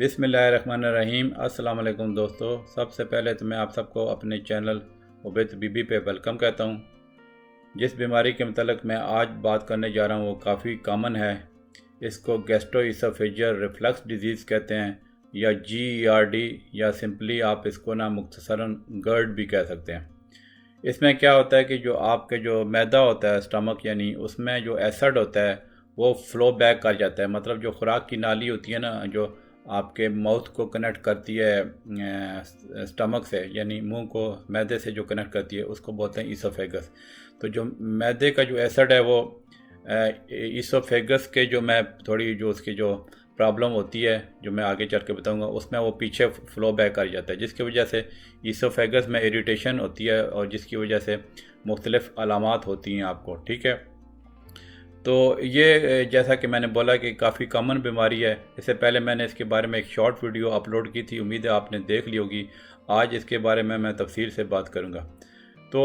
बिस्मिल्लाहिर्रहमानिर्रहीम। अस्सलाम वालेकुम दोस्तों। सबसे पहले तो मैं आप सबको अपने चैनल उबैद बीबी पे वेलकम कहता हूँ। जिस बीमारी के मतलब मैं आज बात करने जा रहा हूँ वो काफ़ी कॉमन है। इसको गैस्ट्रोइसोफेजियल रिफ्लक्स डिजीज़ कहते हैं या GERD, या सिंपली आप इसको ना मुख्तसरन GERD भी कह सकते हैं। इसमें क्या होता है कि जो आपके जो मैदा होता है स्टमक, यानी उसमें जो एसिड होता है वो फ़्लो बैक कर जाता है। मतलब जो खुराक की नाली होती है ना, जो आपके माउथ को कनेक्ट करती है स्टमक से, यानी मुंह को मैदे से जो कनेक्ट करती है, उसको बोलते हैं ईसोफेगस। तो जो मैदे का जो एसिड है वो ईसोफेगस के जो मैं थोड़ी जो उसकी जो प्रॉब्लम होती है, जो मैं आगे चल के बताऊँगा, उसमें वो पीछे फ़्लो बैक कर जाता है, जिसकी वजह से ईसोफेगस में इरिटेशन होती है और जिसकी वजह से मुख्तलिफ़ अलामात होती हैं आपको। ठीक है, तो ये जैसा कि मैंने बोला कि काफ़ी कॉमन बीमारी है। इससे पहले मैंने इसके बारे में एक शॉर्ट वीडियो अपलोड की थी, उम्मीद है आपने देख ली होगी। आज इसके बारे में मैं तफसील से बात करूँगा। तो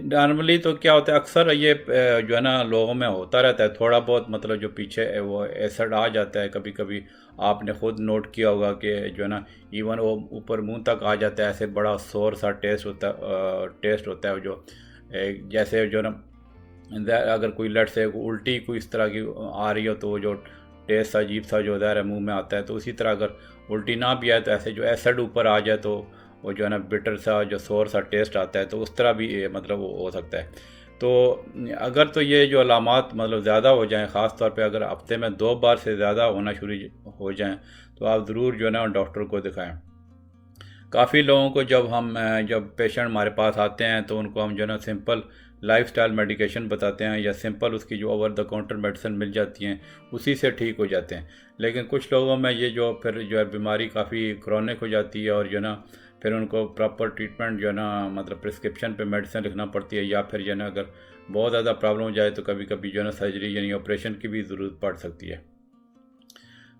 नॉर्मली तो क्या होता है, अक्सर ये जो है ना लोगों में होता रहता है थोड़ा बहुत, मतलब जो पीछे वो एसिड आ जाता है। कभी कभी आपने ख़ुद नोट किया होगा कि जो है ना इवन वो ऊपर मुंह तक आ जाता है, ऐसे बड़ा शोर सा टेस्ट होता है जो जैसे जो ना अगर कोई लट से उल्टी कोई इस तरह की आ रही हो तो वो जो टेस्ट अजीब सा जो ज़ाहिर है मुंह में आता है। तो उसी तरह अगर उल्टी ना भी आए तो ऐसे जो एसिड ऊपर आ जाए तो वो जो है ना बिटर सा जो सोर सा टेस्ट आता है, तो उस तरह भी मतलब वो हो सकता है। तो अगर तो ये जो अलामात मतलब ज़्यादा हो जाएं, ख़ास तौर पे अगर हफ्ते में 2 बार से ज़्यादा होना शुरू हो जाएं, तो आप ज़रूर जो है ना डॉक्टर को दिखाएं। काफ़ी लोगों को जब पेशेंट हमारे पास आते हैं तो उनको हम जो है ना सिंपल लाइफस्टाइल मेडिकेशन बताते हैं या सिंपल उसकी जो ओवर द काउंटर मेडिसिन मिल जाती हैं, उसी से ठीक हो जाते हैं। लेकिन कुछ लोगों में ये जो फिर जो है बीमारी काफ़ी क्रॉनिक हो जाती है और जो है ना फिर उनको प्रॉपर ट्रीटमेंट जो है ना मतलब प्रिस्क्रिप्शन पे मेडिसिन लिखना पड़ती है, या फिर जो है ना अगर बहुत ज़्यादा प्रॉब्लम हो जाए तो कभी कभी जो है ना सर्जरी यानी ऑपरेशन की भी ज़रूरत पड़ सकती है।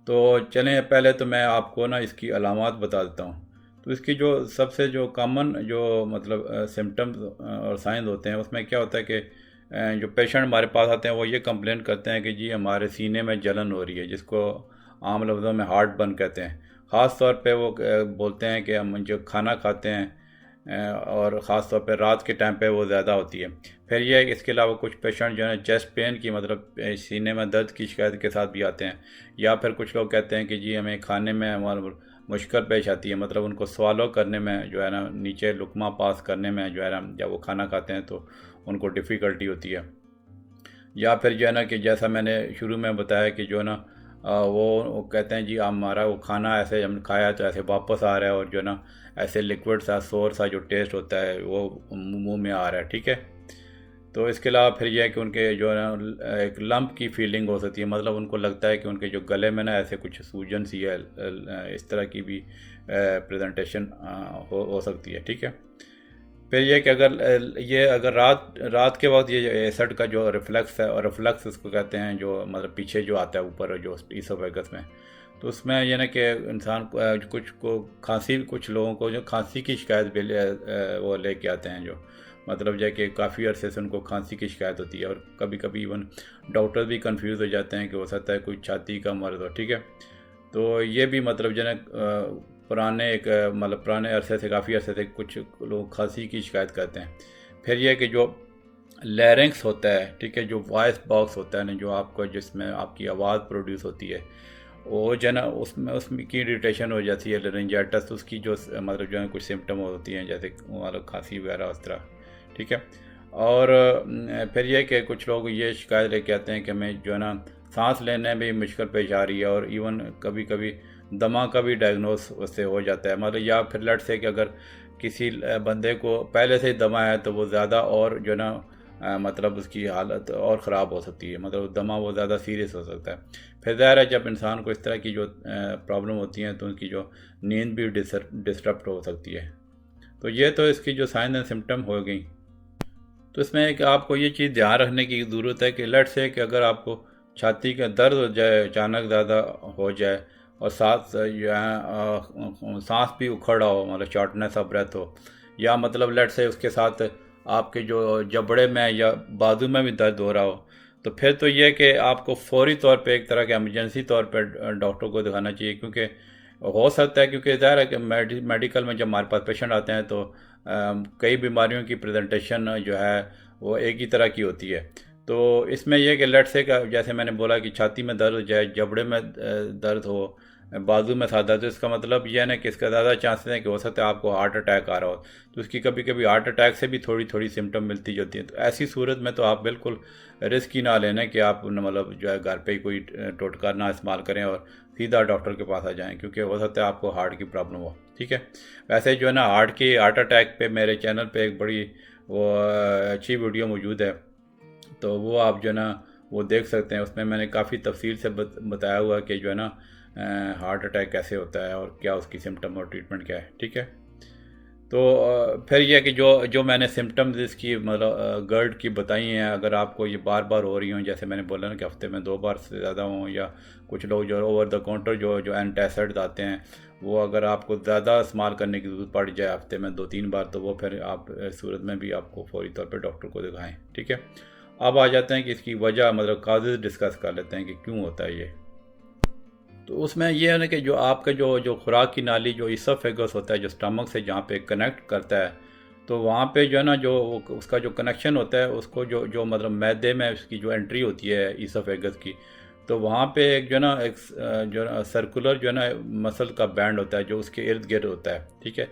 तो चलें, पहले तो मैं आपको ना इसकी अलामात बता देता हूँ। तो इसकी जो सबसे जो कॉमन जो मतलब सिम्टम्स और साइंस होते हैं, उसमें क्या होता है कि जो पेशेंट हमारे पास आते हैं वो ये कंप्लेन करते हैं कि जी हमारे सीने में जलन हो रही है, जिसको आम लफ्ज़ों में हार्ट बर्न कहते हैं। ख़ास तौर पे वो बोलते हैं कि हम जो खाना खाते हैं और ख़ास तौर पे रात के टाइम पे वो ज़्यादा होती है। फिर ये है कि इसके अलावा कुछ पेशेंट जो है चेस्ट पेन की मतलब सीने में दर्द की शिकायत के साथ भी आते हैं। या फिर कुछ लोग कहते हैं कि जी हमें खाने में हमारा मुश्किल पेश आती है, मतलब उनको स्वालो करने में जो है ना, नीचे लुकमा पास करने में जो है ना, जब वो खाना खाते हैं तो उनको डिफ़िकल्टी होती है। या फिर जो है ना कि जैसा मैंने शुरू में बताया कि जो है ना वो कहते हैं जी हमारा वो खाना ऐसे हम खाया तो ऐसे वापस आ रहा है और जो है ना ऐसे लिक्विड सा सोर सा जो टेस्ट होता है वो मुंह में आ रहा है। ठीक है, तो इसके अलावा फिर यह है कि उनके जो है ना एक लंप की फीलिंग हो सकती है, मतलब उनको लगता है कि उनके जो गले में ना ऐसे कुछ सूजन सी है, इस तरह की भी प्रेजेंटेशन हो सकती है। ठीक है, फिर ये कि अगर रात के वक्त ये एसिड का जो रिफ्लेक्स है, और रिफ्लेक्स इसको कहते हैं, जो मतलब पीछे जो आता है ऊपर जो ईसोफेगस में, तो उसमें ये ना कि इंसान को कुछ को खांसी, कुछ लोगों को जो खांसी की शिकायत भी वो लेके आते हैं, जो मतलब जो कि काफ़ी अरसे से उनको खांसी की शिकायत होती है। और कभी कभी इवन डॉक्टर भी कंफ्यूज हो जाते हैं कि हो सकता है कोई छाती का मर्ज़ हो। ठीक है, तो ये भी मतलब जो है पुराने एक मतलब पुराने अरसे से, काफ़ी अरसे से कुछ लोग खांसी की शिकायत करते हैं। फिर यह कि जो लैरिंक्स होता है, ठीक है, जो वॉइस बॉक्स होता है ना, जो आपको जिसमें आपकी आवाज़ प्रोड्यूस होती है, वो जो है ना उसमें की इरिटेशन हो जाती है, लेरिंजाइटिस, उसकी जो मतलब जो है कुछ सिम्टम होती हैं, जैसे मतलब खांसी वगैरह उस तरह। ठीक है, और फिर यह कि कुछ लोग ये शिकायत लेके आते हैं कि हमें जो है ना सांस लेने में भी मुश्किल पेश आ रही है, और इवन कभी कभी दमा का भी डायग्नोस उससे हो जाता है। मतलब या फिर लट से कि अगर किसी बंदे को पहले से ही दमा है तो वो ज़्यादा और जो है ना मतलब उसकी हालत और ख़राब हो सकती है, मतलब दमा वो ज़्यादा सीरियस हो सकता है। फिर ज़ाहिर है जब इंसान को इस तरह की जो प्रॉब्लम होती हैं तो उनकी जो नींद भी डिस्टर्ब हो सकती है। तो ये तो इसकी जो साइन एंड सिम्टम हो गई। तो इसमें एक आपको ये चीज़ ध्यान रखने की ज़रूरत है कि लट से कि अगर आपको छाती का दर्द हो जाए, अचानक ज़्यादा हो जाए, और साथ जो है सांस भी उखड़ा हो, मतलब शॉर्टनेस ऑफ ब्रेथ हो, या मतलब लट से उसके साथ आपके जो जबड़े में या बाजू में भी दर्द हो रहा हो, तो फिर तो ये कि आपको फौरी तौर पे एक तरह के इमरजेंसी तौर पे डॉक्टर को दिखाना चाहिए, क्योंकि हो सकता है, क्योंकि ज़ाहिर है कि मेडिकल में जब हमारे पास पेशेंट आते हैं तो कई बीमारियों की प्रेजेंटेशन जो है वो एक ही तरह की होती है। तो इसमें यह कि लेट से का जैसे मैंने बोला कि छाती में दर्द हो जाए, जबड़े में दर्द हो, बाजू में सादा, तो इसका मतलब यह है ना कि इसका ज़्यादा चांसेस है कि हो सकता है आपको हार्ट अटैक आ रहा हो। तो उसकी कभी कभी हार्ट अटैक से भी थोड़ी थोड़ी सिम्टम मिलती जाती हैं। तो ऐसी सूरत में तो आप बिल्कुल रिस्क ही ना लेना कि आप मतलब जो है घर पे ही कोई टोटका ना इस्तेमाल करें और सीधा डॉक्टर के पास आ जाएं, क्योंकि हो सकता है आपको हार्ट की प्रॉब्लम हो। ठीक है। वैसे जो है ना हार्ट अटैक पे मेरे चैनल पे एक बड़ी वो अच्छी वीडियो मौजूद है, तो वो आप जो है ना वो देख सकते हैं। उसमें मैंने काफ़ी तफसील से बताया हुआ कि जो है ना हार्ट अटैक कैसे होता है और क्या उसकी सिम्टम और ट्रीटमेंट क्या है। ठीक है। तो फिर यह कि जो जो मैंने सिम्टम्स इसकी मतलब गर्ड की बताई हैं, अगर आपको ये बार बार हो रही हों, जैसे मैंने बोला ना कि हफ्ते में 2 बार से ज़्यादा हों, या कुछ लोग जो ओवर द काउंटर जो एंटासिड्स आते हैं वो अगर आपको ज़्यादा इस्तेमाल करने की ज़रूरत पड़ जाए हफ्ते में 2-3 बार, तो वो फिर आप सूरत में भी आपको फौरी तौर पर डॉक्टर को दिखाएँ। ठीक है। अब आ जाते हैं कि इसकी वजह मतलब काजेज़ डिस्कस कर लेते हैं कि क्यों होता है ये। तो उसमें यह है ना कि जो आपका जो जो खुराक की नाली जो इसोफेगस होता है, जो स्टमक से जहाँ पे कनेक्ट करता है, तो वहाँ पे जो है ना जो उसका जो कनेक्शन होता है उसको जो जो मतलब मैदे में उसकी जो एंट्री होती है इसोफेगस की, तो वहाँ पे एक जो है ना एक जो है ना सर्कुलर जो है ना मसल का बैंड होता है जो उसके इर्द गिर्द होता है। ठीक है।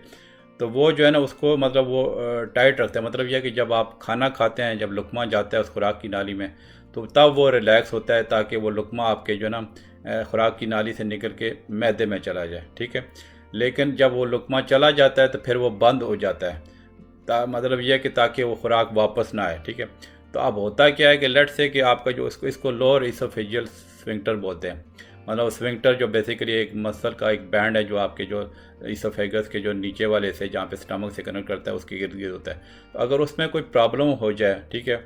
तो वो जो है ना उसको मतलब वो टाइट रखता है। मतलब यह कि जब आप खाना खाते हैं, जब लुकमा जाता है उस खुराक की नाली में, तो तब वो रिलैक्स होता है ताकि वो लुकमा आपके जो है ना खुराक की नाली से निकल के मैदे में चला जाए। ठीक है। लेकिन जब वो लुकमा चला जाता है तो फिर वो बंद हो जाता है, मतलब यह कि ताकि वो खुराक वापस ना आए। ठीक है। तो अब होता क्या है कि लेट से कि आपका जो इसको लोअर इसोफेजियल स्फिंक्टर बोलते हैं। मतलब स्फिंक्टर जो बेसिकली एक मसल का एक बैंड है जो आपके जो इसोफेगस के जो नीचे वाले से जहाँ पे स्टमक से कनेक्ट करता है उसके इर्द गिर्द होता है। तो अगर उसमें कोई प्रॉब्लम हो जाए, ठीक है,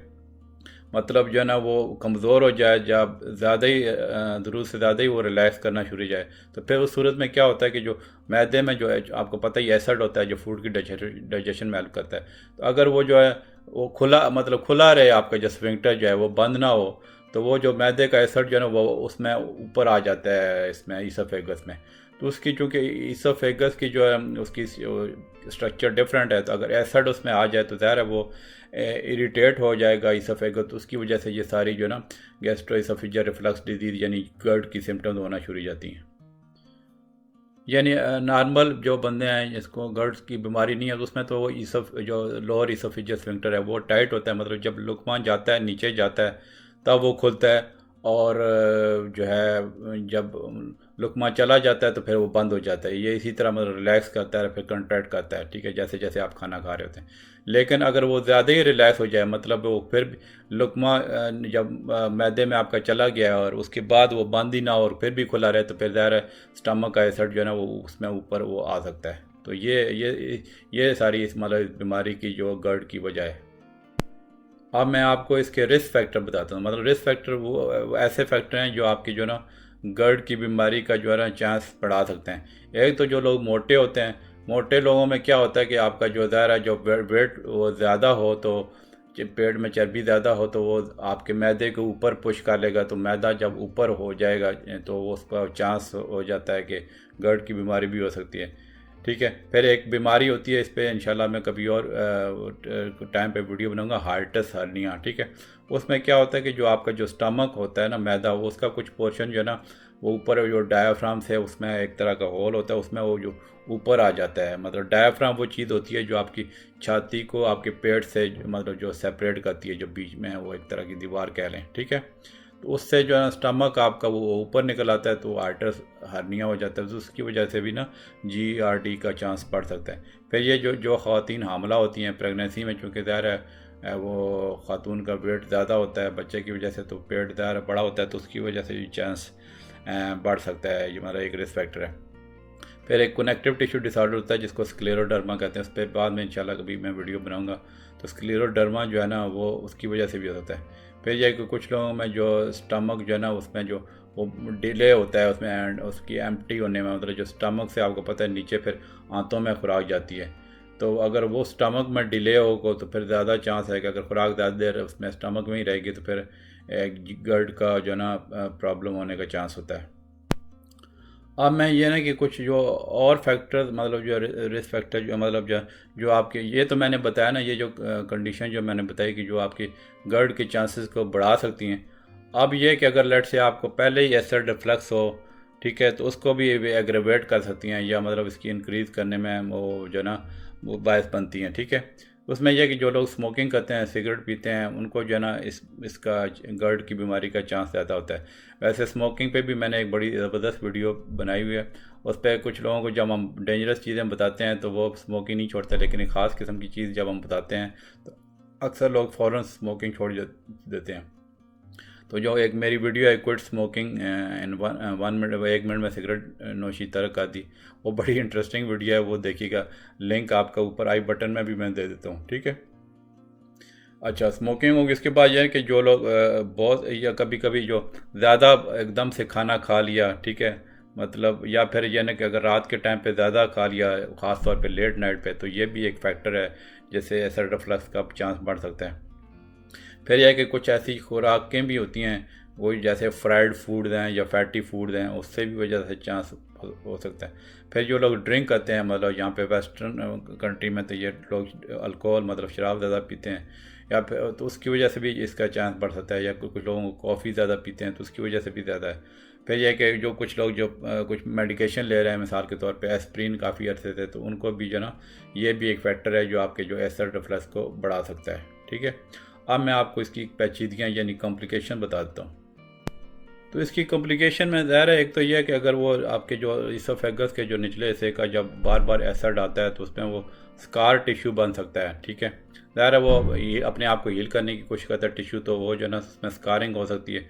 मतलब जो है ना वो कमज़ोर हो जाए, जब ज़्यादा ही ज़रूरत से ज़्यादा ही वो रिलैक्स करना शुरू हो जाए, तो फिर उस सूरत में क्या होता है कि जो मैदे में जो है आपको पता ही एसिड होता है जो फूड की डाइजेशन में हेल्प करता है। तो अगर वो जो है वो खुला मतलब खुला रहे, आपका जो स्फिंक्टर जो है वो बंद ना हो, तो वो जो मैदे का एसिड जो है ना वो उसमें ऊपर आ जाता है इसमें ईसोफेगस में। तो उसकी चूँकि ईसोफेगस की जो है उसकी स्ट्रक्चर डिफरेंट है, तो अगर एसिड उसमें आ जाए तो ज़ाहिर है वो इरिटेट हो जाएगा ईसोफेगस। तो उसकी वजह से ये सारी जो है ना गैस्ट्रोइसोफेजियल रिफ्लक्स डिजीज़ यानी गर्ड की सिम्टम्स होना शुरू हो जाती हैं। यानी नॉर्मल जो बंदे हैं जिसको गर्ड्स की बीमारी नहीं है, तो उसमें तो वो ईसफ जो लोअर ईसोफेजियल स्फिंक्टर है वो टाइट होता है। मतलब जब लुकमा जाता है नीचे जाता है तब वो खुलता है, और जो है जब लुकमा चला जाता है तो फिर वो बंद हो जाता है। ये इसी तरह मतलब रिलैक्स करता है फिर कंट्रैक्ट करता है। ठीक है। जैसे जैसे आप खाना खा रहे होते हैं। लेकिन अगर वो ज़्यादा ही रिलैक्स हो जाए, मतलब वो फिर भी लुकमा जब मैदे में आपका चला गया और उसके बाद वो बंद ही ना हो और फिर भी खुला रहे, तो फिर ज़ाहिर है स्टमक का एसिड जो है ना वो उसमें ऊपर वो आ सकता है। तो ये सारी इस मतलब बीमारी की जो गर्ड की वजह है। अब मैं आपको इसके रिस्क फैक्टर बताता हूँ। मतलब रिस्क फैक्टर वो ऐसे फैक्टर हैं जो आपकी जो ना गर्ड की बीमारी का जो है ना चांस बढ़ा सकते हैं। एक तो जो लोग मोटे होते हैं, मोटे लोगों में क्या होता है कि आपका जो ज़ाहिर है जो वेट वो ज़्यादा हो, तो पेट में चर्बी ज़्यादा हो तो वो आपके मैदे के ऊपर पुश कर लेगा। तो मैदा जब ऊपर हो जाएगा तो उसका चांस हो जाता है कि गर्ड की बीमारी भी हो सकती है। ठीक है। फिर एक बीमारी होती है, इस पर इंशाल्लाह मैं कभी और टाइम पे वीडियो बनाऊंगा, हार्टस हर्निया। ठीक है। उसमें क्या होता है कि जो आपका जो स्टमक होता है ना मैदा, वो उसका कुछ पोर्शन जो है ना वो ऊपर जो डायाफ्राम से उसमें एक तरह का होल होता है, उसमें वो जो ऊपर आ जाता है। मतलब डायाफ्राम वो चीज़ होती है जो आपकी छाती को आपके पेट से मतलब जो सेपरेट करती है, जो बीच में है वो एक तरह की दीवार कह लें। ठीक है। तो उससे जो है ना स्टमक आपका वो ऊपर निकल आता है, तो हार्टस हर्निया हो जाता है। तो उसकी वजह से भी ना GERD का चांस बढ़ सकता है। फिर ये जो जो ख़वातीन हामला होती हैं प्रेगनेंसी में, चूँकि ज़ाहिर है वो ख़ातून का वेट ज़्यादा होता है बच्चे की वजह से, तो पेट ज़्यादा बड़ा होता है, तो उसकी वजह से भी चांस बढ़ सकता है। ये हमारा एक रिस्क फैक्टर है। फिर एक कनेक्टिव टिश्यू डिसऑर्डर होता है जिसको स्क्लेरोडर्मा कहते हैं। उस पर बाद में इंशाल्लाह कभी मैं वीडियो बनाऊंगा। तो स्क्लेरोडर्मा जो है ना वो उसकी वजह से भी होता है। फिर यह कि कुछ लोगों में जो स्टमक जो है ना उसमें जो वो डिले होता है उसमें एंड उसकी एम्प्टी होने में, मतलब जो स्टमक से आपको पता है नीचे फिर आंतों में खुराक जाती है। तो अगर वो स्टमक में डिले होगा तो फिर ज़्यादा चांस है कि अगर खुराक ज़्यादा देर उसमें स्टमक में ही रहेगी तो फिर गर्ड का जो है ना प्रॉब्लम होने का चांस होता है। अब मैं ये ना कि कुछ जो और फैक्टर्स मतलब जो रिस्क फैक्टर जो मतलब जो आपके ये तो मैंने बताया ना, ये जो कंडीशन जो मैंने बताई कि जो आपके गर्ड के चांसेस को बढ़ा सकती हैं। अब ये कि अगर लेट से आपको पहले ही एसिड रिफ्लक्स हो, ठीक है, तो उसको भी एग्रेवेट कर सकती हैं या मतलब इसकी इंक्रीज़ करने में वो जो ना वो बायस बनती हैं, ठीक है। उसमें यह कि जो लोग स्मोकिंग करते हैं, सिगरेट पीते हैं, उनको जो है ना इसका गर्ड की बीमारी का चांस ज़्यादा होता है। वैसे स्मोकिंग पे भी मैंने एक बड़ी ज़बरदस्त वीडियो बनाई हुई है। उस पर कुछ लोगों को जब हम डेंजरस चीज़ें बताते हैं तो वो स्मोकिंग नहीं छोड़ते, लेकिन एक ख़ास किस्म की चीज़ जब हम बताते हैं तो अक्सर लोग फ़ौरन स्मोकिंग छोड़ देते हैं। तो जो एक मेरी वीडियो है quit smoking in 1 minute, 1 minute में सिगरेट नोशी तर्क कर दी, वो बड़ी इंटरेस्टिंग वीडियो है, वो देखिएगा। लिंक आपका ऊपर आई बटन में भी मैं दे देता हूँ, ठीक है। अच्छा, स्मोकिंग होगी। इसके बाद यह है कि जो लोग बहुत या कभी कभी जो ज़्यादा एकदम से खाना खा लिया, ठीक है, मतलब या फिर यह ना कि अगर रात के टाइम पे ज़्यादा खा लिया, ख़ास तौर पे लेट नाइट पे, तो ये भी एक फैक्टर है जिससे एसिड रिफ्लक्स का चांस बढ़ सकता है। फिर यह है कि कुछ ऐसी खुराकें भी होती हैं, वो जैसे फ्राइड फूड हैं या फैटी फूड हैं, उससे भी वजह से चांस हो सकता है। फिर जो लोग ड्रिंक करते हैं, मतलब यहाँ पे वेस्टर्न कंट्री में तो ये लोग अल्कोहल मतलब शराब ज़्यादा पीते हैं, या फिर तो उसकी वजह से भी इसका चांस बढ़ सकता है। या कुछ लोगों को कॉफ़ी ज़्यादा पीते हैं तो उसकी वजह से भी ज़्यादा है। फिर यह कि जो कुछ लोग जो कुछ मेडिकेशन ले रहे हैं, मिसाल के तौर पे एस्प्रिन काफ़ी अरसे से, तो उनको भी जो ना ये भी एक फैक्टर है जो आपके जो एसिड रिफ्लक्स को बढ़ा सकता है, ठीक है। अब मैं आपको इसकी पेचीदगियाँ यानी कॉम्प्लिकेशन बता देता हूँ। तो इसकी कॉम्प्लिकेशन में ज़ाहिर है, एक तो यह है कि अगर वो आपके जो इसोफेगस के जो निचले हिस्से का जब बार बार एसिड आता है तो उसमें वो स्कार टिश्यू बन सकता है, ठीक है। ज़ाहिर है वो ये अपने आप को हील करने की कोशिश करता है टिश्यू, तो वो जो है ना उसमें स्कारिंग हो सकती है।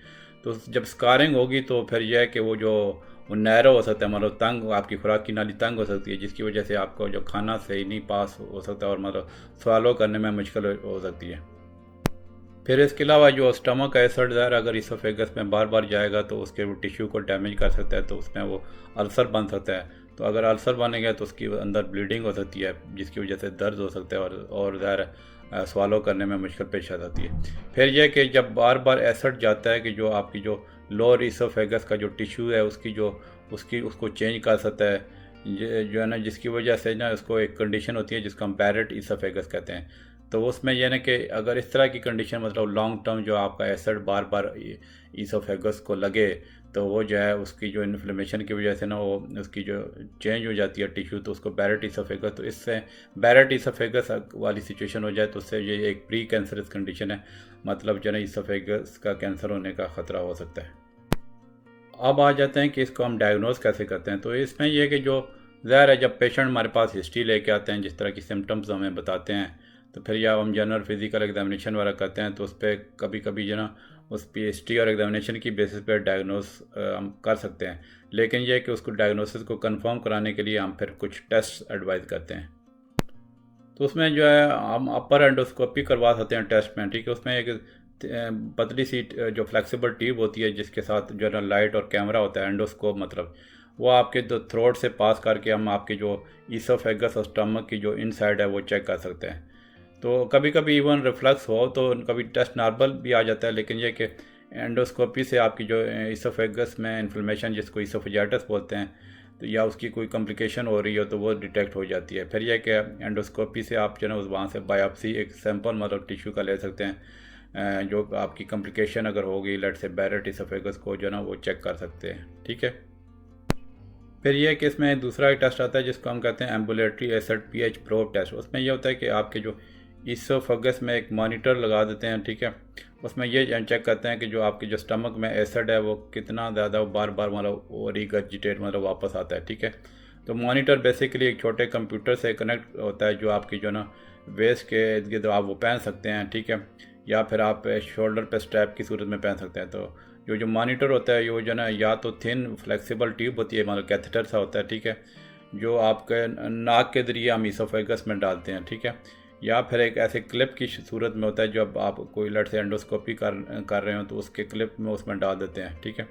तो जब स्कारिंग होगी तो फिर यह है कि वो नैरो हो सकता है, मतलब तंग, आपकी खुराक की नाली तंग हो सकती है, जिसकी वजह से आपको जो खाना सही नहीं पास हो सकता और मतलब स्वालो करने में मुश्किल हो सकती है। फिर इसके अलावा जो स्टमक का एसिड ज़ाहिर अगर इसोफेगस में बार बार जाएगा तो उसके वो टिश्यू को डैमेज कर सकता है, तो उसमें वो अल्सर बन सकता है। तो अगर अल्सर बनेगा तो उसकी अंदर ब्लीडिंग हो सकती है, जिसकी वजह से दर्द हो सकता है और ज़ाहिर स्वालो करने में मुश्किल पेश आ जाती है। फिर यह कि जब बार बार एसिड जाता है कि जो आपकी जो लोअर इसोफेगस का जो टिश्यू है उसको चेंज कर सकता है, ये जो है ना, जिसकी वजह से ना उसको एक कंडीशन होती है जिसको हम बैरेट इसोफेगस कहते हैं। तो उसमें यह ना कि अगर इस तरह की कंडीशन मतलब लॉन्ग टर्म जो आपका एसिड बार बार इसोफेगस को लगे, तो वो जो है उसकी जो इन्फ्लेमेशन की वजह से ना वो उसकी जो चेंज हो जाती है टिश्यू, तो उसको बैरेट इसोफेगस, तो इससे बैरेट इसोफेगस वाली सिचुएशन हो जाए तो उससे ये एक प्री कैंसरस कंडीशन है, मतलब जो है ना इसोफेगस का कैंसर होने का ख़तरा हो सकता है। अब आ जाते हैं कि इसको हम डायग्नोज कैसे करते हैं। तो इसमें यह कि जो ज़ाहिर है जब पेशेंट हमारे पास हिस्ट्री लेके आते हैं, जिस तरह की सिम्टम्स हमें बताते हैं, तो फिर या हम जनरल फिजिकल एग्जामिनेशन वगैरह करते हैं, तो उस पर कभी कभी जो ना उस पर हिस्ट्री और एग्जामिनेशन की बेसिस पर डायग्नोज हम कर सकते हैं। लेकिन यह कि उसको डायग्नोसिस को कंफर्म कराने के लिए हम फिर कुछ टेस्ट एडवाइस करते हैं। तो उसमें जो है हम अपर एंडोस्कोपी करवा सकते हैं टेस्ट में, ठीक है। उसमें एक पतली सी जो फ्लेक्सिबल ट्यूब होती है जिसके साथ जो है ना लाइट और कैमरा होता है, एंडोस्कोप मतलब, वो आपके जो थ्रोट से पास करके हम आपके जो ईसोफेगस और स्टमक की जो इनसाइड है वो चेक कर सकते हैं। तो कभी कभी इवन रिफ्लक्स हो तो कभी टेस्ट नॉर्मल भी आ जाता है, लेकिन ये कि एंडोस्कोपी से आपकी जो ईसोफेगस में इन्फ्लेमेशन जिसको ईसोफेजाइटिस बोलते हैं, तो या उसकी कोई कॉम्प्लिकेशन हो रही हो तो वो डिटेक्ट हो जाती है। फिर यह कि एंडोस्कोपी से आप जो है वहाँ से बायोप्सी एक सैंपल मतलब टिश्यू का ले सकते हैं, जो आपकी कॉम्प्लिकेशन अगर होगी लेट से बैरेट इसोफेगस को जो है ना वो चेक कर सकते हैं, ठीक है। फिर यह कि इसमें दूसरा एक टेस्ट आता है जिसको हम कहते हैं ambulatory acid pH probe test. उसमें यह होता है कि आपके जो इसोफेगस में एक मॉनिटर लगा देते हैं, ठीक है। उसमें ये चेक करते हैं कि जो आपके जो स्टमक में एसिड है वो कितना ज़्यादा बार बार मतलब रिगर्जिटेट मतलब वापस आता है, ठीक है। तो मॉनिटर बेसिकली एक छोटे कंप्यूटर से कनेक्ट होता है जो आपकी जो ना वेस्ट के इर्द गिर्द आप वो पहन सकते हैं, ठीक है, या फिर आप शोल्डर पे स्ट्रैप की सूरत में पहन सकते हैं। तो जो मॉनिटर होता है ये जो ना या तो थिन फ्लेक्सिबल ट्यूब होती है, मतलब कैथेटर सा होता है, ठीक है, जो आपके नाक के ज़रिए हम इसोफेगस में डालते हैं, ठीक है, या फिर एक ऐसे क्लिप की सूरत में होता है जब आप कोई लट से एंडोस्कोपी कर रहे हो तो उसके क्लिप में उसमें डाल देते हैं, ठीक है।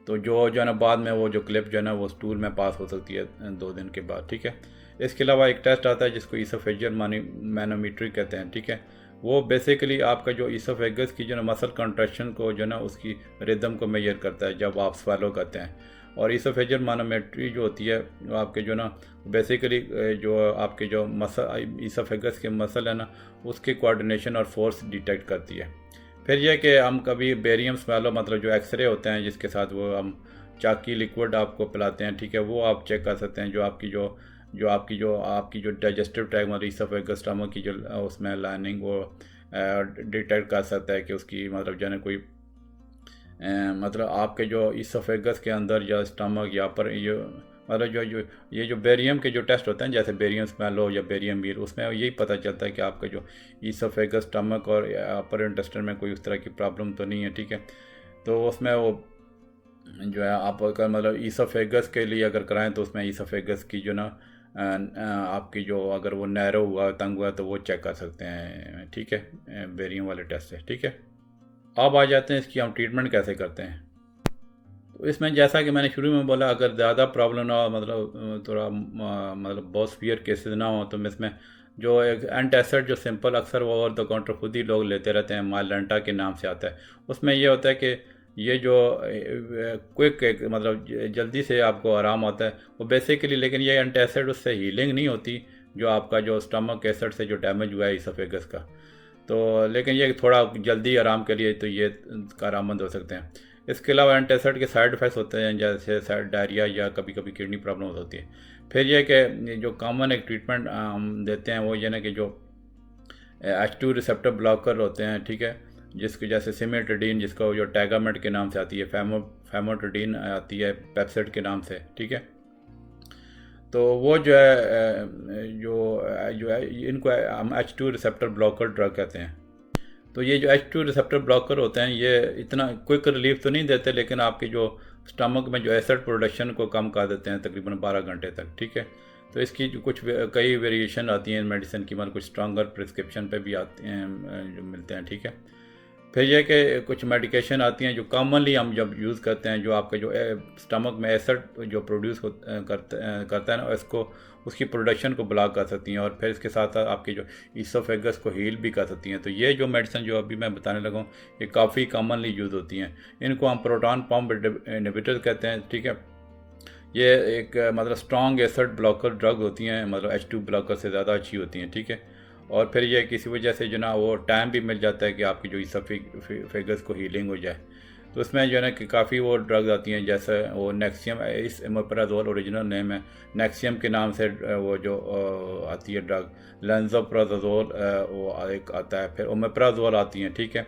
तो जो है ना बाद में वो जो क्लिप जो है ना वो स्टूल में पास हो सकती है 2 दिन के बाद, ठीक है। इसके अलावा एक टेस्ट आता है जिसको इसोफेजियल मैनोमीट्री कहते हैं, ठीक है। वो बेसिकली आपका जो ईसोफेगस की जो ना मसल कंट्रैक्शन को जो ना उसकी रिदम को मेजर करता है जब आप स्वेलो करते हैं। और ईसोफेजियल मानोमेट्री जो होती है वो आपके जो ना बेसिकली जो आपके जो मसल ईसोफेगस के मसल है ना उसके कोऑर्डिनेशन और फोर्स डिटेक्ट करती है। फिर यह कि हम कभी बेरियम स्वेलो मतलब जो एक्सरे होते हैं जिसके साथ वो हम चाकी लिक्विड आपको पिलाते हैं, ठीक है, वो आप चेक कर सकते हैं। जो आपकी जो डाइजेस्टिव ट्रैक मतलब ईसोफेगस स्टमक की जो उसमें लाइनिंग वो डिटेक्ट कर सकता है कि उसकी मतलब जो है ना कोई मतलब आपके जो ईसोफेगस के अंदर या स्टमक या पर ये मतलब जो बेरियम के जो टेस्ट होते हैं जैसे बेरियम स्मेलो या बेरियम मील, उसमें यही पता चलता है कि आपका जो ईसोफेगस स्टमक और अपर इंटेस्टाइन में कोई उस तरह की प्रॉब्लम तो नहीं है, ठीक है। तो उसमें वो जो है आप अगर मतलब ईसोफेगस के लिए अगर कराएं तो उसमें ईसोफेगस की जो ना आपकी जो अगर वो नैरो हुआ तंग हुआ तो वो चेक कर सकते हैं, ठीक है, बेरियम वाले टेस्ट से, ठीक है। अब आ जाते हैं इसकी हम ट्रीटमेंट कैसे करते हैं। तो इसमें जैसा कि मैंने शुरू में बोला, अगर ज़्यादा प्रॉब्लम ना हो मतलब थोड़ा मतलब बहुत सीवियर केसेस ना हो तो इसमें जो एक एंटासिड जो सिंपल अक्सर वो ओवर द काउंटर खुद ही लोग लेते रहते हैं, माइलेंटा के नाम से आता है। उसमें ये होता है कि ये जो क्विक मतलब जल्दी से आपको आराम आता है वो बेसिकली, लेकिन ये एंटासिड उससे हीलिंग नहीं होती जो आपका जो स्टमक एसिड से जो डैमेज हुआ है इसोफेगस का। तो लेकिन ये थोड़ा जल्दी आराम के लिए तो ये कारआमद हो सकते हैं। इसके अलावा एंटासिड के साइड इफ़ेक्ट्स होते हैं जैसे डायरिया या कभी कभी किडनी प्रॉब्लम होती है। फिर यह कि जो कॉमन एक ट्रीटमेंट हम देते हैं वो ये ना कि जो H2 रिसेप्टर ब्लॉकर होते हैं, ठीक है, जिसके जैसे सिमेट्रिडीन जिसको जो टैगामेट के नाम से आती है, फैमोट्रिडीन आती है पेप्सिड के नाम से, ठीक है। तो वो जो है जो है इनको हम H2 रिसेप्टर ब्लॉकर ड्रग कहते हैं। तो ये जो H2 रिसेप्टर ब्लॉकर होते हैं ये इतना क्विक रिलीफ तो नहीं देते, लेकिन आपके जो स्टमक में जो एसिड प्रोडक्शन को कम कर देते हैं तकरीबन 12 घंटे तक, ठीक है। तो इसकी जो कई वेरिएशन आती हैं मेडिसिन की, मतलब कुछ स्ट्रॉन्गर प्रिस्क्रिप्शन पे भी आते हैं जो मिलते हैं, ठीक है। फिर यह कि कुछ मेडिकेशन आती हैं जो कॉमनली हम जब यूज़ करते हैं, जो आपके जो स्टमक में एसिड जो प्रोड्यूस करता है ना इसको उसकी प्रोडक्शन को ब्लॉक कर सकती हैं, और फिर इसके साथ साथ आपके जो ईसोफेगस को हील भी कर सकती हैं। तो ये जो मेडिसिन जो अभी मैं बताने लगा हूँ ये काफ़ी कॉमनली यूज़ होती हैं। इनको हम प्रोटॉन पंप इनहिबिटर कहते हैं, ठीक है। ये एक मतलब स्ट्रॉन्ग एसिड ब्लॉकर ड्रग होती हैं, मतलब H2 ब्लॉकर से ज़्यादा अच्छी होती हैं, ठीक है। और फिर ये किसी वजह से जो ना वो टाइम भी मिल जाता है कि आपकी जो ईसोफेगस को हीलिंग हो जाए। तो उसमें जो है ना कि काफ़ी वो ड्रग्स आती हैं, जैसे वो नेक्सियम, इस इमोप्राजोल ओरिजिनल नेम है, नेक्सियम के नाम से वो जो आती है ड्रग, लेंजोप्राजोल वो एक आता है, फिर ओमेप्राजोल आती हैं, ठीक है।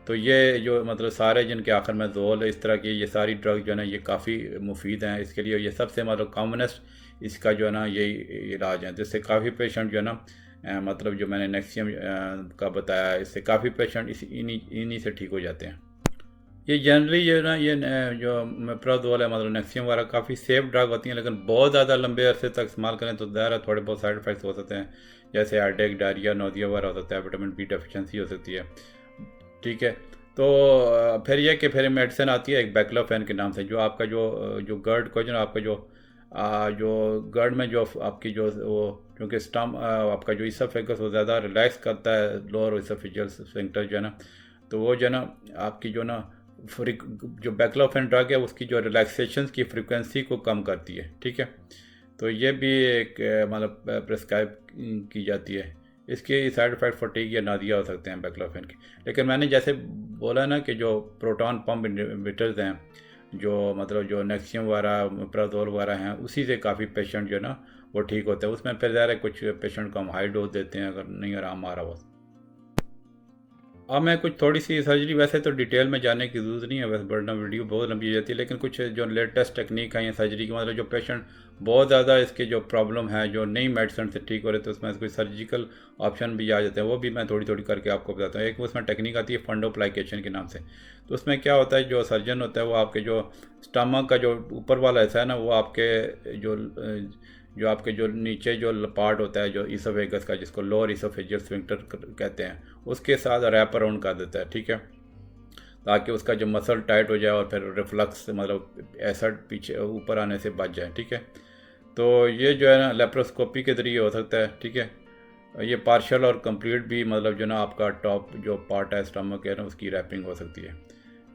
तो ये जो मतलब सारे जिनके आखिर में जोल इस तरह की ये सारी ड्रग जो है ना ये काफ़ी मुफीद हैं इसके लिए। ये सबसे मतलब कॉमनेस्ट इसका जो है ना यही इलाज है, जिससे काफ़ी पेशेंट जो है ना मतलब जो मैंने नेक्सियम का बताया इससे काफ़ी पेशेंट इन्हीं से ठीक हो जाते हैं। ये जनरली जो है ना ये जो मेप्राजोल है मतलब नेक्सियम वगैरह काफ़ी सेफ ड्रग होती हैं, लेकिन बहुत ज़्यादा लंबे अरसे तक इस्तेमाल करें तो ज़्यादा थोड़े बहुत साइड इफेक्ट्स हो सकते हैं, जैसे हेडेक, डायरिया, नोजिया वगैरह हो सकता है, विटामिन बी डेफिशिएंसी हो सकती है, ठीक है। तो फिर यह कि फिर मेडिसिन आती है एक बैक्लोफेन के नाम से, जो आपका जो गर्ड को जो आपका जो गर्ड में जो आपकी जो वो क्योंकि स्टम आपका जो इसोफेगस वो ज़्यादा रिलैक्स करता है, लोअर इसोफेजियल स्फिंक्टर जो है ना, तो वो जो है ना आपकी जो ना जो बैक्लोफेन ड्रग है उसकी जो रिलैक्सेशन की फ्रिक्वेंसी को कम करती है, ठीक है। तो ये भी एक मतलब प्रिस्क्राइब की जाती है। इसके साइड इफ़ेक्ट फटीग या नादिया हो सकते हैं बैक्लोफेन के, लेकिन मैंने जैसे बोला ना कि जो प्रोटॉन पंप इनहिबिटर्स हैं, जो मतलब जो नेक्सियम वगैरह, प्राजोल वगैरह हैं, उसी से काफ़ी पेशेंट जो है ना वो ठीक होते हैं। उसमें फिर ज़्यादा कुछ पेशेंट को हम हाई डोज देते हैं अगर नहीं आराम आ रहा हो। अब मैं कुछ थोड़ी सी सर्जरी, वैसे तो डिटेल में जाने की ज़रूरत नहीं है, वैसे वरना वीडियो बहुत लंबी हो जाती है, लेकिन कुछ जो लेटेस्ट टेक्निक है या सर्जरी की मतलब जो पेशेंट बहुत ज़्यादा इसके जो प्रॉब्लम है जो नई मेडिसिन से ठीक हो रहे, तो उसमें कोई सर्जिकल ऑप्शन भी आ जाते हैं, वो भी मैं थोड़ी थोड़ी करके आपको बताता हूँ। एक उसमें टेक्निक आती है फंडोप्लाइकेशन के नाम से। तो उसमें क्या होता है, जो सर्जन होता है वो आपके जो स्टमक का जो ऊपर वाला हिस्सा है ना वो आपके जो आपके जो नीचे जो पार्ट होता है जो इसोफेगस का, जिसको लोअर इसोफेजियल स्फिंक्टर कहते हैं, उसके साथ रैप अराउंड कर देता है, ठीक है, ताकि उसका जो मसल टाइट हो जाए और फिर रिफ्लक्स मतलब एसिड पीछे ऊपर आने से बच जाए, ठीक है। तो ये जो है ना लेप्रोस्कोपी के ज़रिए हो सकता है, ठीक है। ये पार्शल और कंप्लीट भी मतलब जो ना आपका टॉप जो पार्ट है स्टमक है ना उसकी रैपिंग हो सकती है।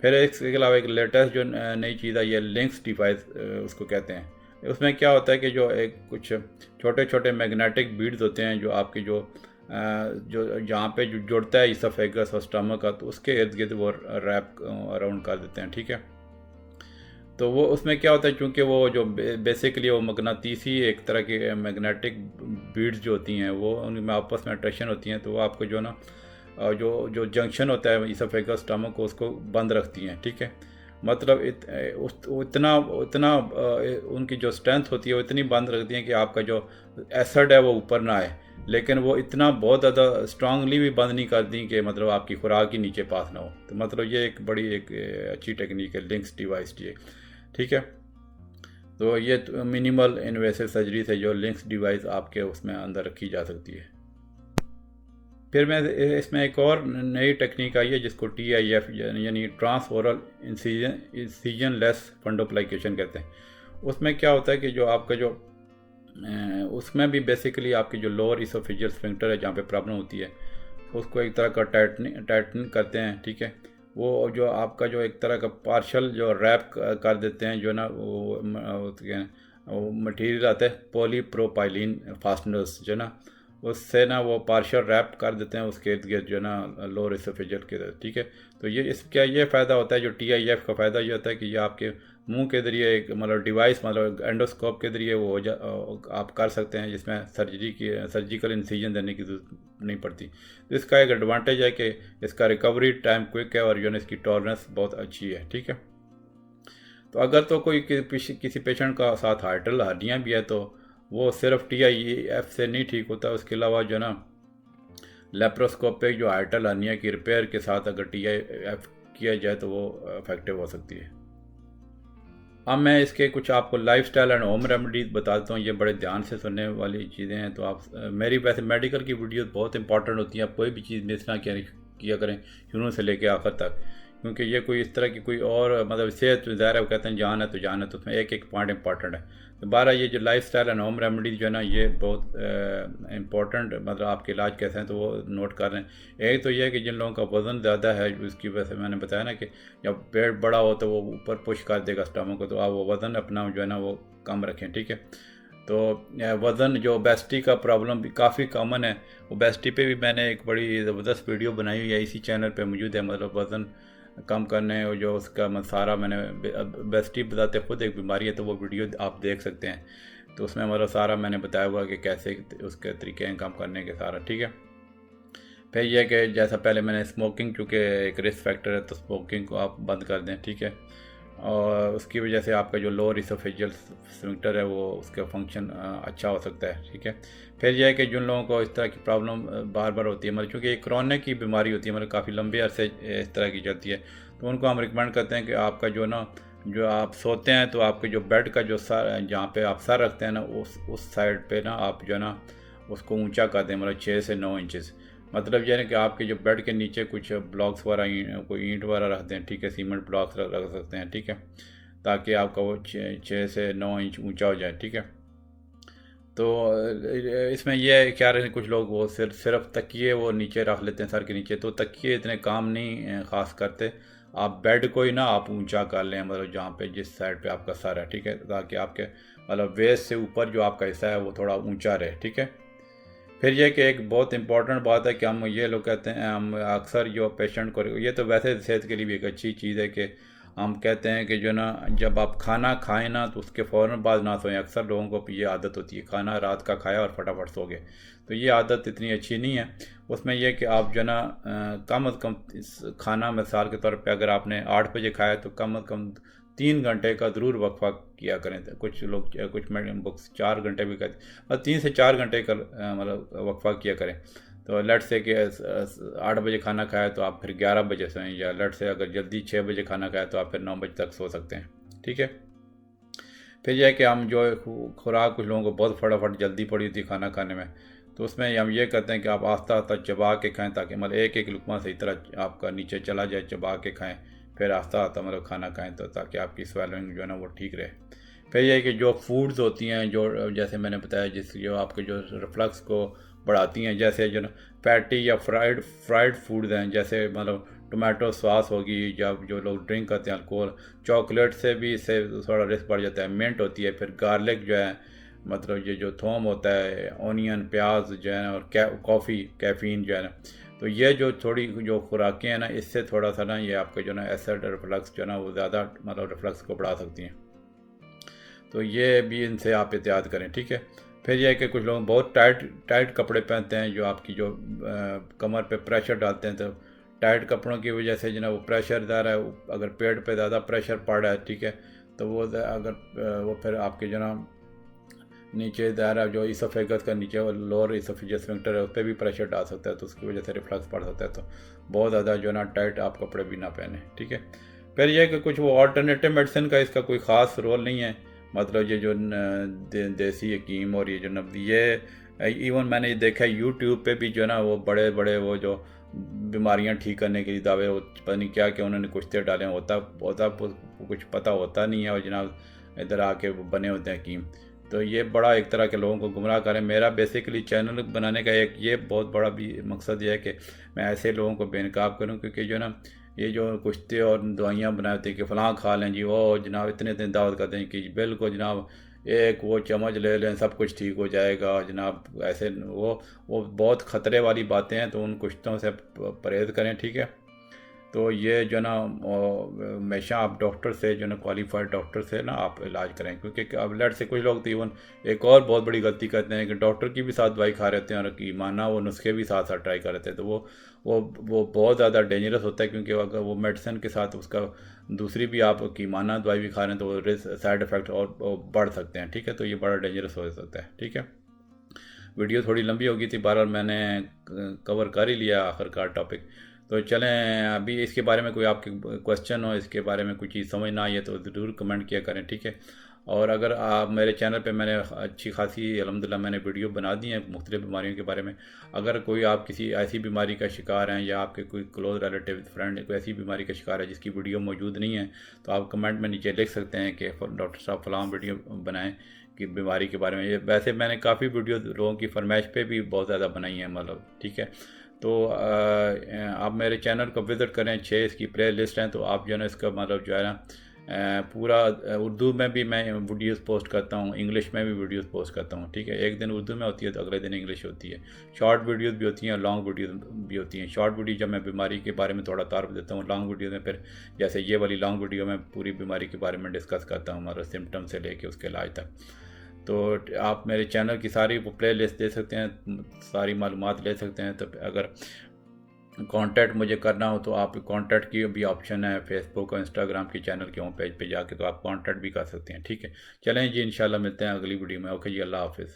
फिर इसके अलावा एक लेटेस्ट जो नई चीज़ है ये लिंक्स डिवाइस उसको कहते हैं। उसमें क्या होता है कि जो एक कुछ छोटे छोटे मैग्नेटिक बीड्स होते हैं जो आपके जो जहाँ पे जो जुड़ता है इसोफेगस और स्टमक का, तो उसके इर्द गिर्द वो रैप अराउंड कर देते हैं, ठीक है। तो वो उसमें क्या होता है, चूँकि वो जो बेसिकली वो मकनातीसी एक तरह की मैग्नेटिक बीड्स जो होती हैं वो उनमें आपस में अट्रैक्शन होती हैं, तो वो आपको जो ना जो जो जंक्शन होता है इसोफेगस स्टमक को उसको बंद रखती हैं, ठीक है। मतलब इतना उतना उनकी जो स्ट्रेंथ होती है वो इतनी बंद रखती हैं कि आपका जो एसिड है वो ऊपर ना आए, लेकिन वो इतना बहुत ज़्यादा स्ट्रांगली भी बंद नहीं करती कि मतलब आपकी खुराक ही नीचे पास ना हो। तो मतलब ये एक बड़ी एक अच्छी टेक्निक है लिंक्स डिवाइस की, ठीक है। तो ये मिनिमल इन्वेसिव सर्जरी से जो लिंक्स डिवाइस आपके उसमें अंदर रखी जा सकती है। फिर मैं इसमें एक और नई टेक्निक आई है जिसको TIF यानी ट्रांस ओरल इंसिजन लेस फंडोप्लाइकेशन कहते हैं। उसमें क्या होता है कि जो आपका जो उसमें भी बेसिकली आपकी जो लोअर इसोफेजियल स्फिंक्टर है जहाँ पे प्रॉब्लम होती है उसको एक तरह का टाइटन करते हैं, ठीक है। वो जो आपका जो एक तरह का पार्शल जो रैप कर देते हैं जो ना वो मटेरियल आता है पॉलीप्रोपाइलिन फास्टनर्स जो ना उससे ना वो पार्शल रैप कर देते हैं उसके इर्द गिर्द जो ना लोअर इसोफेजियल के, ठीक है। तो ये इसका ये फ़ायदा होता है जो TIF का फ़ायदा ये होता है कि ये आपके मुंह के ज़रिए एक मतलब डिवाइस मतलब एंडोस्कोप के ज़रिए वो आप कर सकते हैं, जिसमें सर्जिकल इंसिजन देने की जरूरत नहीं पड़ती। तो इसका एक एडवांटेज है कि इसका रिकवरी टाइम क्विक है और जो है इसकी टॉलरेंस बहुत अच्छी है, ठीक है। तो अगर तो कोई किसी पेशेंट का साथ हार्टल हड्डियाँ भी है तो वो सिर्फ TIF से नहीं ठीक होता, उसके अलावा जो ना लेप्रोस्कोपिक जो हार्टल हर्निया की रिपेयर के साथ अगर TIF किया जाए तो वो इफेक्टिव हो सकती है। अब मैं इसके कुछ आपको लाइफस्टाइल एंड होम रेमेडीज बताता हूँ, ये बड़े ध्यान से सुनने वाली चीज़ें हैं। तो आप मेरी वैसे मेडिकल की वीडियोस बहुत इंपॉर्टेंट होती हैं, आप कोई भी चीज़ मिस ना किया करें शुरू से लेकर आखिर तक, क्योंकि ये कोई इस तरह की कोई और मतलब सेहत ज़ाहिर है वो कहते हैं जान है तो जान है, तो उसमें एक एक पॉइंट इंपॉर्टेंट है। तो 12 ये जो लाइफस्टाइल एंड होम रेमेडीज जो है ना ये बहुत इंपॉर्टेंट मतलब आपके इलाज कैसे हैं तो वो नोट कर रहे हैं। एक तो ये है कि जिन लोगों का वज़न ज़्यादा है उसकी वजह से मैंने बताया ना कि जब पेट बड़ा हो तो वो ऊपर पुश कर देगा स्टमक को, तो आप वो वज़न अपना जो है ना वो कम रखें, ठीक है। तो वज़न जो ओबेसिटी का प्रॉब्लम भी काफ़ी कॉमन है, ओबेसिटी पे भी मैंने एक बड़ी ज़बरदस्त वीडियो बनाई हुई है, इसी चैनल पे मौजूद है। मतलब वज़न कम करने और जो उसका सारा मैंने ओबेसिटी बताते खुद एक बीमारी है, तो वो वीडियो आप देख सकते हैं। तो उसमें मतलब सारा मैंने बताया हुआ कि कैसे उसके तरीके हैं कम करने के सारा, ठीक है। फिर यह कि जैसा पहले मैंने स्मोकिंग चूँकि एक रिस्क फैक्टर है तो स्मोकिंग को आप बंद कर दें, ठीक है। और उसकी वजह से आपका जो लोअर इसोफेजियल स्फिंक्टर है वो उसका फंक्शन अच्छा हो सकता है, ठीक है। फिर यह है कि जिन लोगों को इस तरह की प्रॉब्लम बार बार होती है मतलब चूँकि एक क्रोनिक की बीमारी होती है मतलब काफ़ी लंबे अरसे इस तरह की चलती है, तो उनको हम रिकमेंड करते हैं कि आपका जो ना जो आप सोते हैं तो आपके जो बेड का जो सर जहाँ पे आप सर रखते हैं ना उस साइड पे ना आप जो है ना उसको ऊंचा कर दें, मतलब 6 से 9 इंचज़। मतलब यह है कि आपके जो बेड के नीचे कुछ ब्लॉक्स वगैरह कोई ईंट वगैरह रख दें, ठीक है, सीमेंट ब्लॉक्स रख सकते हैं, ठीक है, ताकि आपका वो 6 से 9 इंच ऊंचा हो जाए, ठीक है। तो इसमें यह है क्या रहे कुछ लोग वो सिर्फ तकिए वो नीचे रख लेते हैं सर के नीचे, तो तकिए इतने काम नहीं ख़ास करते। आप बेड को ही ना आप ऊंचा कर लें मतलब जहाँ पे जिस साइड पे आपका सर है, ठीक है, ताकि आपके मतलब वेस्ट से ऊपर जो आपका हिस्सा है वो थोड़ा ऊंचा रहे, ठीक है। फिर यह कि एक बहुत इंपॉर्टेंट बात है कि हम ये लोग कहते हैं हम अक्सर जो पेशेंट को, ये तो वैसे सेहत के लिए भी एक अच्छी चीज़ है कि हम कहते हैं कि जो ना जब आप खाना खाएं ना तो उसके फ़ौरन बाद ना सोएं। अक्सर लोगों को ये आदत होती है खाना रात का खाया और फटाफट सो गए, तो ये आदत इतनी अच्छी नहीं है। उसमें यह कि आप जो ना कम अज़ कम खाना मिसाल के तौर पे अगर आपने 8 बजे खाया तो कम अज़ कम 3 घंटे का ज़रूर वक्फा किया करें। तो कुछ लोग कुछ बुक्स 4 घंटे भी कहते हैं और 3 से 4 घंटे का मतलब वक्फा किया करें। तो लेट से कि 8 बजे खाना खाया तो आप फिर 11 बजे सोएं, या लेट से अगर जल्दी 6 बजे खाना खाया तो आप फिर 9 बजे तक सो सकते हैं, ठीक है। फिर यह है कि हम जो खुराक कुछ लोगों को बहुत फटाफट जल्दी पड़ी थी खाना खाने में, तो उसमें हम ये कहते हैं कि आप आस्ता आस्ता चबा के खाएं ताकि मतलब एक एक लुकमा सही तरह आपका नीचे चला जाए, चबा के खाएं, फिर आस्ता आस्ता मतलब खाना खाएं तो ताकि आपकी स्वेलिंग जो है ना वो ठीक रहे। फिर यह है कि जो फूड्स होती हैं जो जैसे मैंने बताया जिस जो आपके जो रिफ्लक्स को बढ़ाती हैं। जैसे जो ना फैटी या फ्राइड फूड हैं, जैसे मतलब टोमेटो सॉस होगी, या जो लोग ड्रिंक करते हैं अल्कोहल, चॉकलेट से भी इससे थोड़ा रिस्क बढ़ जाता है। मिंट होती है, फिर गार्लिक जो है, मतलब ये जो थोम होता है, ऑनियन, प्याज जो है ना, और कॉफ़ी, कैफ़ीन जो है ना, तो ये जो थोड़ी जो खुराकें हैं ना, इससे थोड़ा सा ना ये आपका जो ना एसिड रिफ्लक्स जो है ना वो ज़्यादा मतलब रिफ्लक्स को बढ़ा सकती हैं। तो ये भी इनसे आप एहतियात करें, ठीक है। फिर यह है कि कुछ लोग बहुत टाइट टाइट कपड़े पहनते हैं, जो आपकी जो कमर पे प्रेशर डालते हैं। तो टाइट कपड़ों की वजह से जो ना वो प्रेशर ज़्यादा है, अगर पेट पे ज़्यादा प्रेशर पड़ रहा है, ठीक है, तो वो अगर वो फिर आपके जो ना नीचे दायरा जो इसोफेगस का नीचे और लोअर इसोफेजियल स्फिंक्टर है, उस पर भी प्रेशर डाल सकता है, तो उसकी वजह से रिफ्लक्स पड़ सकता है। तो बहुत ज़्यादा जो ना टाइट आप कपड़े भी ना पहने, ठीक है। फिर यह कि कुछ वो ऑल्टरनेटिव मेडिसिन का इसका कोई ख़ास रोल नहीं है। मतलब ये जो देसी हकीम और ये जो ये इवन मैंने ये देखा है यूट्यूब पे भी जो ना वो बड़े बड़े वो जो बीमारियां ठीक करने के लिए दावे, वो पता नहीं क्या क्या उन्होंने कुछ डाले होता होता कुछ पता होता नहीं है, और जनाब इधर आके वो बने होते हैं हकीम। तो ये बड़ा एक तरह के लोगों को गुमराह करें। मेरा बेसिकली चैनल बनाने का एक ये बहुत बड़ा भी मकसद ये है कि मैं ऐसे लोगों को बेनकाब करूं, क्योंकि जो ना ये जो कुश्ते और दवाइयाँ बनाए होती हैं कि फ़लाँ खा लें जी, वो जनाब इतने इतने दावत करते हैं कि बिल्कुल जनाब एक वो चम्मच ले लें सब कुछ ठीक हो जाएगा जनाब। ऐसे वो बहुत ख़तरे वाली बातें हैं, तो उन कुश्तों से परहेज़ करें, ठीक है। तो ये जो ना हमेशा आप डॉक्टर से जो ना क्वालिफाइड डॉक्टर से ना आप इलाज करें, क्योंकि अब लेट से कुछ लोग तो इवन एक और बहुत बड़ी गलती करते हैं कि डॉक्टर की भी साथ दवाई खा रहे हैं, और ईमाना वो नुस्खे भी साथ साथ ट्राई कर रहे थे। तो वो बहुत ज़्यादा डेंजरस होता है, क्योंकि अगर वो मेडिसिन के साथ उसका दूसरी भी आप कीमाना दवाई भी खा रहे हैं, तो वो साइड इफ़ेक्ट और बढ़ सकते हैं, ठीक है। तो ये बड़ा डेंजरस हो सकता है, ठीक है। वीडियो थोड़ी लंबी हो गई थी, बहरहाल मैंने कवर कर ही लिया आखिरकार टॉपिक। तो चलें, अभी इसके बारे में कोई आपके क्वेश्चन हो, इसके बारे में कुछ चीज़ समझ ना आई है, तो ज़रूर कमेंट किया करें, ठीक है। और अगर आप मेरे चैनल पे मैंने अच्छी खासी अल्हम्दुलिल्लाह मैंने वीडियो बना दी हैं मुख्तलिफ बीमारियों के बारे में। अगर कोई आप किसी ऐसी बीमारी का शिकार हैं, या आपके कोई क्लोज रिलेटिव फ्रेंड कोई ऐसी बीमारी का शिकार है जिसकी वीडियो मौजूद नहीं है, तो आप कमेंट में नीचे लिख सकते हैं कि डॉक्टर साहब फ़लाँ वीडियो बनाएं कि बीमारी के बारे में। ये वैसे मैंने काफ़ी वीडियो लोगों की फरमाइश पे भी बहुत ज़्यादा बनाई है, मतलब, ठीक है। तो आप मेरे चैनल को विज़िट करें, 6 इसकी प्ले लिस्ट हैं, तो आप जो है ना इसका मतलब जो है ना पूरा उर्दू में भी मैं वीडियोस पोस्ट करता हूँ, इंग्लिश में भी वीडियोस पोस्ट करता हूँ, ठीक है। एक दिन उर्दू में होती है तो अगले दिन इंग्लिश होती है। शॉर्ट वीडियोस भी होती हैं, लॉन्ग वीडियोस भी होती हैं। शॉर्ट वीडियो जब मैं बीमारी के बारे में थोड़ा तारुफ देता हूँ, लॉन्ग वीडियो में फिर जैसे ये वाली लॉन्ग वीडियो में पूरी बीमारी के बारे में डिस्कस करता हूँ, हमारा सिम्टम से लेके उसके इलाज तक। तो आप मेरे चैनल की सारी वो प्ले लिस्ट दे सकते हैं, सारी मालूमात ले सकते हैं। तो अगर कांटेक्ट मुझे करना हो, तो आप कांटेक्ट की भी ऑप्शन है फेसबुक और इंस्टाग्राम के चैनल के होम पेज पे जाके, तो आप कांटेक्ट भी कर सकते हैं, ठीक है। चलें जी, इंशाल्लाह मिलते हैं अगली वीडियो में। ओके जी, अल्लाह हाफिज़।